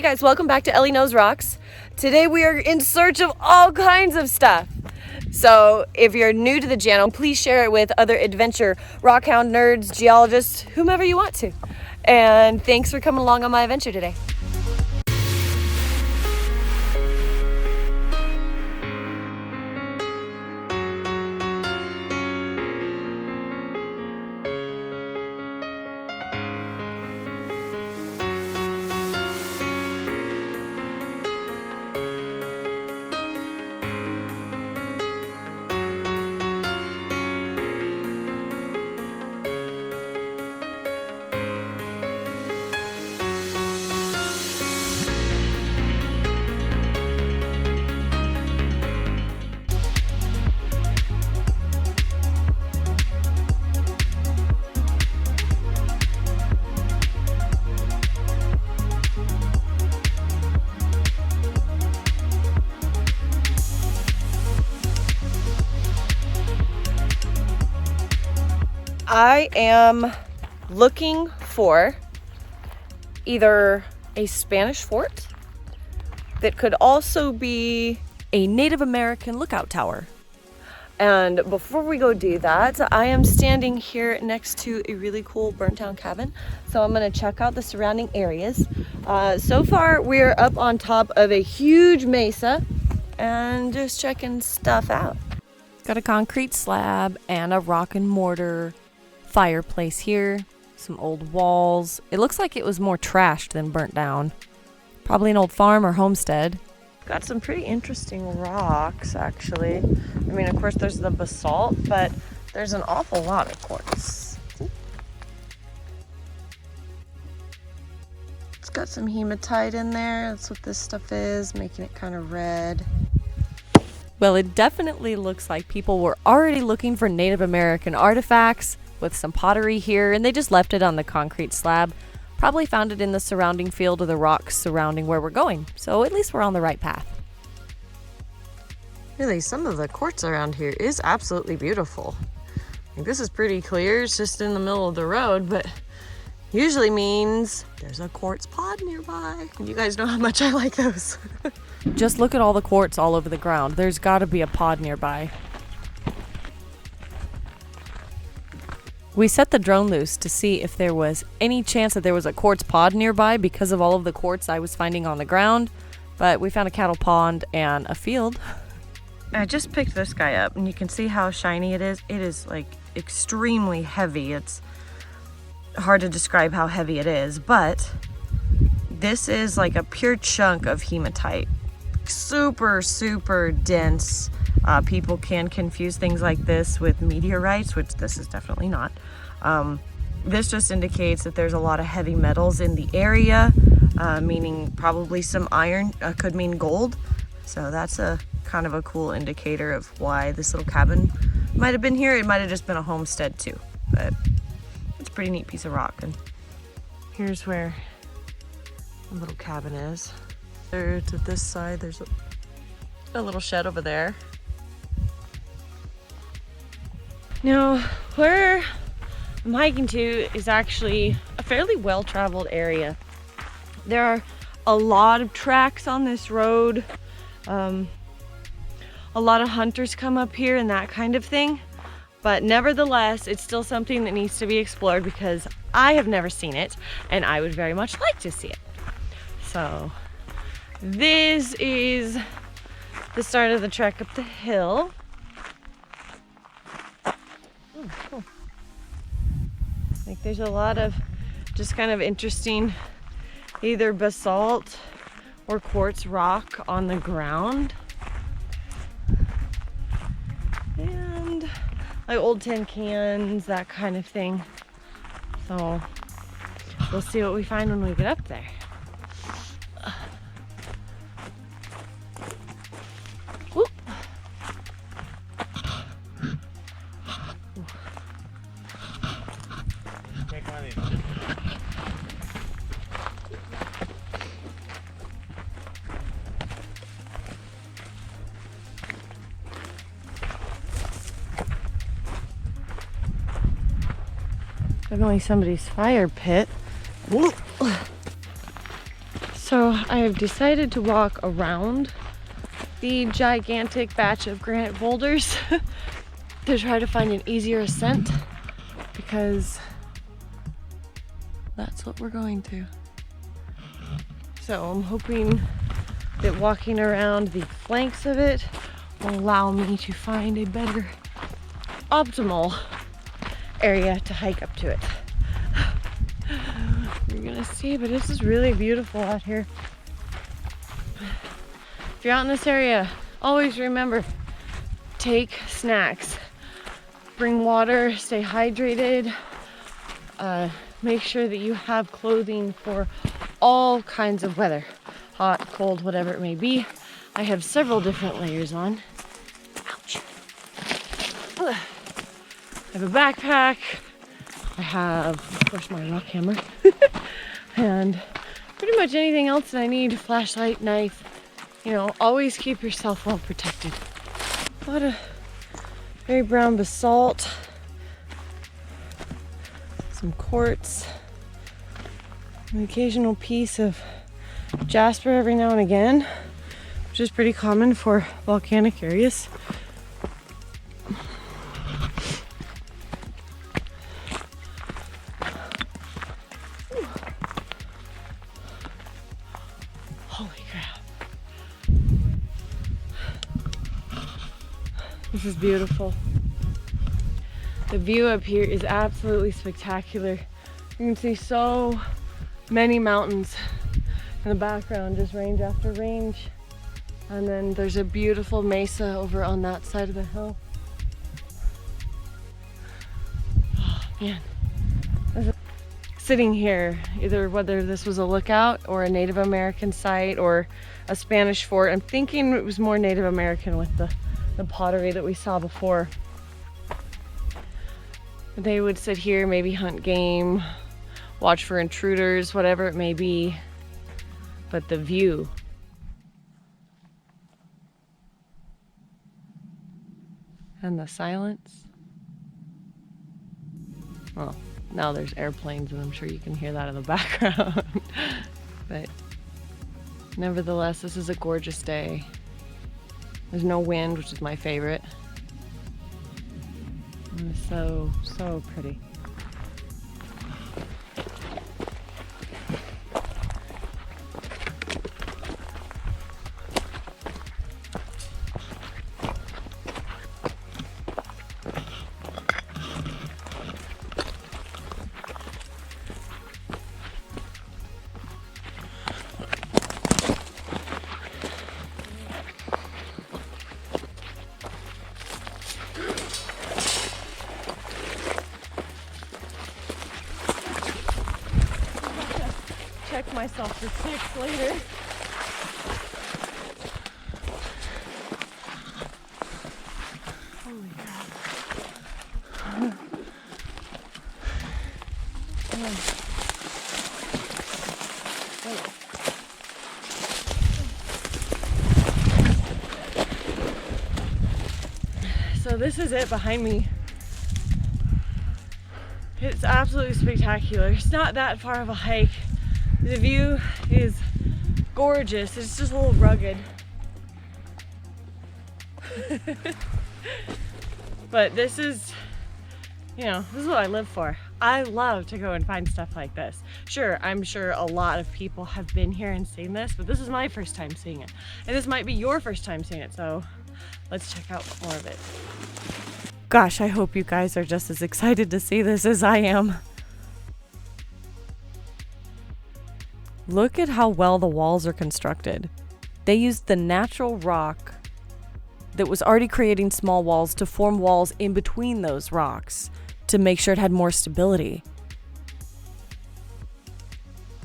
guys, welcome back to Elley Knows Rocks. Today we are in search of all kinds of stuff. So if you're new to the channel, please share it with other adventure rockhound nerds, geologists, whomever you want to. And thanks for coming along on my adventure today. I am looking for either a Spanish fort that could also be a Native American lookout tower. And before we go do that, I am standing here next to a really cool burnt down cabin. So I'm gonna check out the surrounding areas. So far we're up on top of a huge mesa and just checking stuff out. Got a concrete slab and a rock and mortar fireplace here, some old walls. It looks like it was more trashed than burnt down. Probably an old farm or homestead. Got some pretty interesting rocks, actually. I mean, of course, there's the basalt, but there's an awful lot of quartz. It's got some hematite in there. That's what this stuff is, making it kind of red. Well, it definitely looks like people were already looking for Native American artifacts with some pottery here, and they just left it on the concrete slab. Probably found it in the surrounding field of the rocks surrounding where we're going. So at least we're on the right path. Really, some of the quartz around here is absolutely beautiful. Like, this is pretty clear, it's just in the middle of the road, but usually means there's a quartz pod nearby. You guys know how much I like those. Just look at all the quartz all over the ground. There's gotta be a pod nearby. We set the drone loose to see if there was any chance that there was a quartz pod nearby because of all of the quartz I was finding on the ground, but we found a cattle pond and a field. I just picked this guy up and you can see how shiny it is. It is like extremely heavy. It's hard to describe how heavy it is, but this is like a pure chunk of hematite. Super, super dense. People can confuse things like this with meteorites, which this is definitely not. This just indicates that there's a lot of heavy metals in the area, meaning probably some iron, could mean gold. So that's a kind of a cool indicator of why this little cabin might have been here. It might have just been a homestead too, but it's a pretty neat piece of rock. And here's where the little cabin is. There to this side, there's a little shed over there. Now, where I'm hiking to is actually a fairly well-traveled area. There are a lot of tracks on this road. A lot of hunters come up here and that kind of thing. But nevertheless, it's still something that needs to be explored because I have never seen it and I would very much like to see it. So, this is the start of the trek up the hill. Cool. Like, there's a lot of just kind of interesting either basalt or quartz rock on the ground, and like old tin cans, that kind of thing. So we'll see what we find when we get up there. Definitely somebody's fire pit. So So I have decided to walk around the gigantic batch of granite boulders to try to find an easier ascent, because that's what we're going to. So I'm hoping that walking around the flanks of it will allow me to find a better optimal area to hike up to it. You're gonna see, but this is really beautiful out here. If you're out in this area, always remember, take snacks, bring water, stay hydrated, make sure that you have clothing for all kinds of weather, hot, cold, whatever it may be. I have several different layers on. Ouch. I have a backpack. I have, of course, my rock hammer. And pretty much anything else that I need, flashlight, knife. You know, always keep yourself well protected. A lot of very brown basalt, some quartz, an occasional piece of jasper every now and again, which is pretty common for volcanic areas. Holy crap. This is beautiful. The view up here is absolutely spectacular. You can see so many mountains in the background, just range after range. And then there's a beautiful mesa over on that side of the hill. Oh man. Sitting here, either whether this was a lookout or a Native American site or a Spanish fort. I'm thinking it was more Native American with the pottery that we saw before. They would sit here, maybe hunt game, watch for intruders, whatever it may be. But the view. And the silence. Well, now there's airplanes and I'm sure you can hear that in the background. But nevertheless, this is a gorgeous day. There's no wind, which is my favorite. And it's so, so pretty. Check myself for ticks later. Holy crap. So this is it behind me. It's absolutely spectacular. It's not that far of a hike. The view is gorgeous. It's just a little rugged. But this is, you know, this is what I live for. I love to go and find stuff like this. Sure, I'm sure a lot of people have been here and seen this, but this is my first time seeing it. And this might be your first time seeing it, so let's check out more of it. Gosh, I hope you guys are just as excited to see this as I am. Look at how well the walls are constructed. They used the natural rock that was already creating small walls to form walls in between those rocks to make sure it had more stability.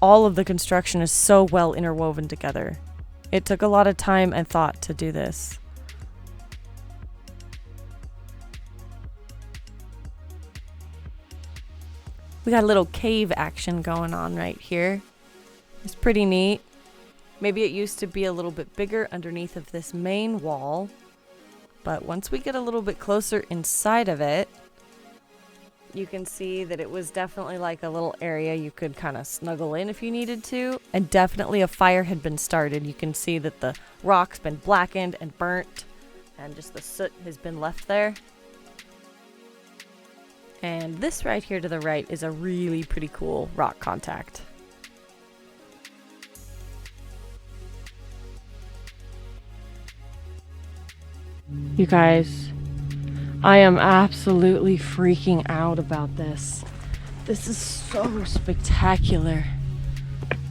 All of the construction is so well interwoven together. It took a lot of time and thought to do this. We got a little cave action going on right here. It's pretty neat. Maybe it used to be a little bit bigger underneath of this main wall, but once we get a little bit closer inside of it, You can see that it was definitely like a little area you could kind of snuggle in if you needed to. And definitely a fire had been started. You can see that the rock's been blackened and burnt, and just the soot has been left there. And this right here to the right is a really pretty cool rock contact. You guys, I am absolutely freaking out about this. This is so spectacular.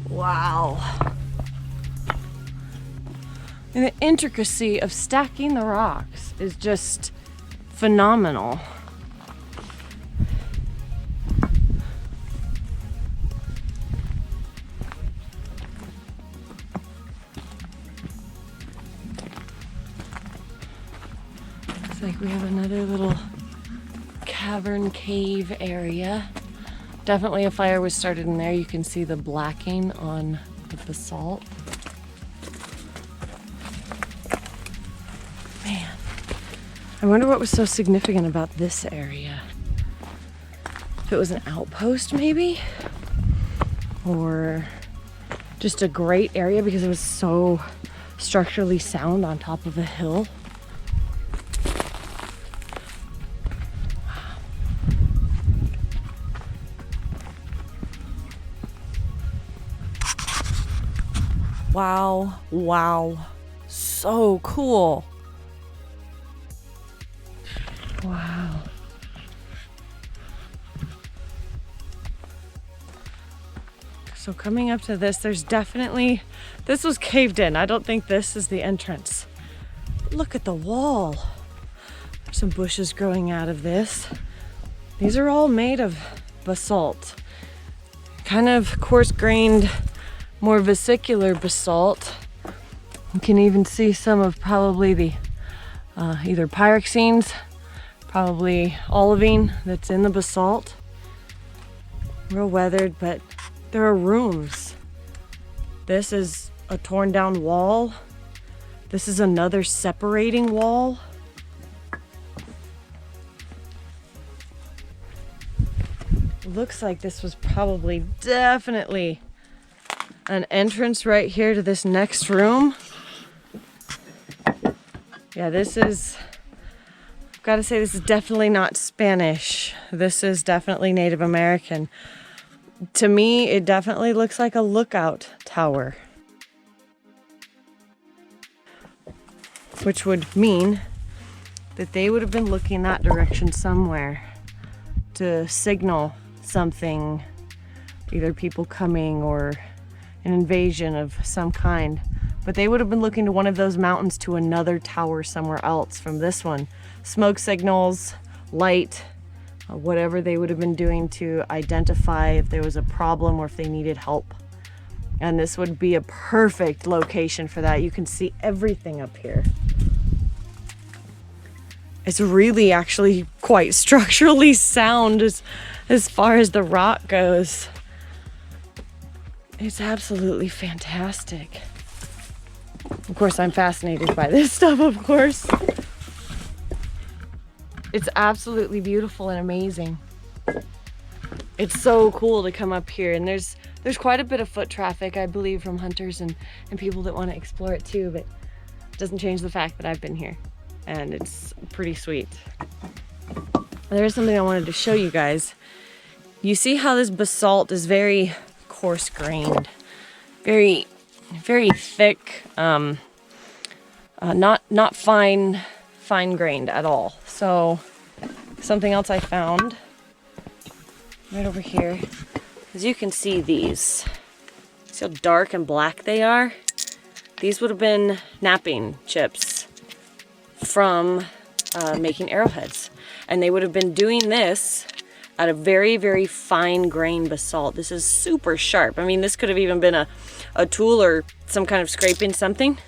Wow. And the intricacy of stacking the rocks is just phenomenal. Looks like we have another little cavern cave area. Definitely a fire was started in there. You can see the blacking on the basalt. Man, I wonder what was so significant about this area. If it was an outpost maybe? Or just a great area because it was so structurally sound on top of a hill. Wow, wow, so cool. Wow. So coming up to this, there's definitely, this was caved in. I don't think this is the entrance. Look at the wall. There's some bushes growing out of this. These are all made of basalt. Kind of coarse-grained, more vesicular basalt. You can even see some of probably the either pyroxenes, probably olivine that's in the basalt. Real weathered, but there are rooms. This is a torn down wall. This is another separating wall. Looks like this was probably definitely an entrance right here to this next room. Yeah, this is, I've got to say, this is definitely not Spanish. This is definitely Native American. To me, it definitely looks like a lookout tower, which would mean that they would have been looking that direction somewhere to signal something, either people coming or an invasion of some kind. But they would have been looking to one of those mountains to another tower somewhere else from this one. Smoke signals, light, whatever they would have been doing to identify if there was a problem or if they needed help. And this would be a perfect location for that. You can see everything up here. It's really actually quite structurally sound as far as the rock goes. It's absolutely fantastic. Of course, I'm fascinated by this stuff, of course. It's absolutely beautiful and amazing. It's so cool to come up here, and there's quite a bit of foot traffic, I believe, from hunters and people that want to explore it too, but it doesn't change the fact that I've been here, and it's pretty sweet. There's something I wanted to show you guys. You see how this basalt is very coarse-grained, very thick, not fine-grained at all. So something else I found right over here is you can see these. See how dark and black they are? These would have been knapping chips from making arrowheads, and they would have been doing this out of very, very fine grained basalt. This is super sharp. I mean, this could have even been a tool or some kind of scraping something,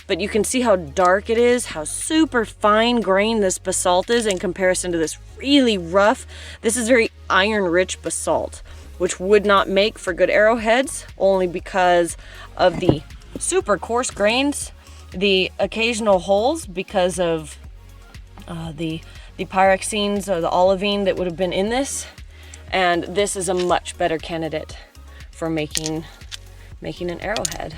but you can see how dark it is, how super fine grained this basalt is in comparison to this really rough. This is very iron rich basalt, which would not make for good arrowheads only because of the super coarse grains, the occasional holes because of the the pyroxenes or the olivine that would have been in this. And this is a much better candidate for making an arrowhead.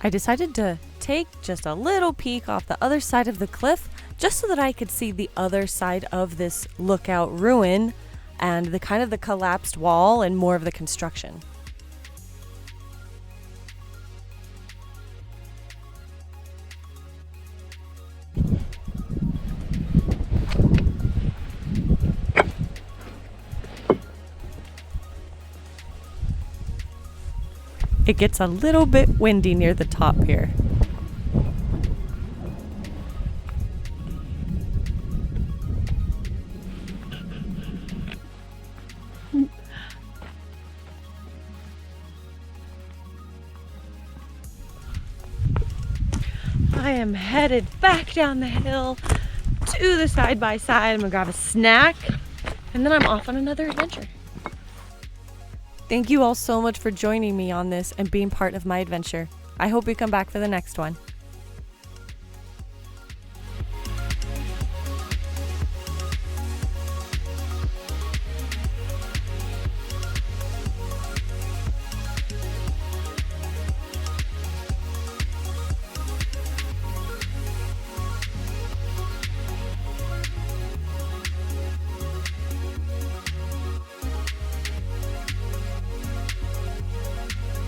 I decided to take just a little peek off the other side of the cliff just so that I could see the other side of this lookout ruin and the kind of the collapsed wall and more of the construction. It gets a little bit windy near the top here. I am headed back down the hill to the side-by-side. I'm gonna grab a snack and then I'm off on another adventure. Thank you all so much for joining me on this and being part of my adventure. I hope you come back for the next one.